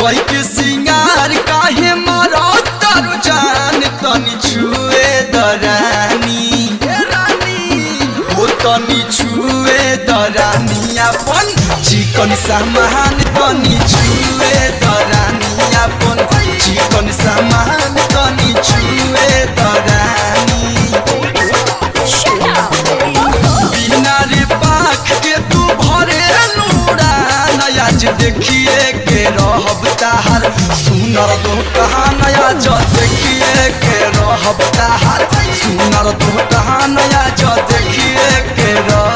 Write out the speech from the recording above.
कोई के सिंगार काहे मारो तारू जान तनी छुए दरानी हो तनी छुए दरानी अपन चिकन सामान तनी छुए दरानी अपन चिकन सामान तनी छुए दरानी बिना रे पाख के तू भरे नूरा नया देखिए के रहब ताहार सुनर दो कहा नया जो देखिए के रहब ताहार सुनर दो कहा नया जो देखिए के रह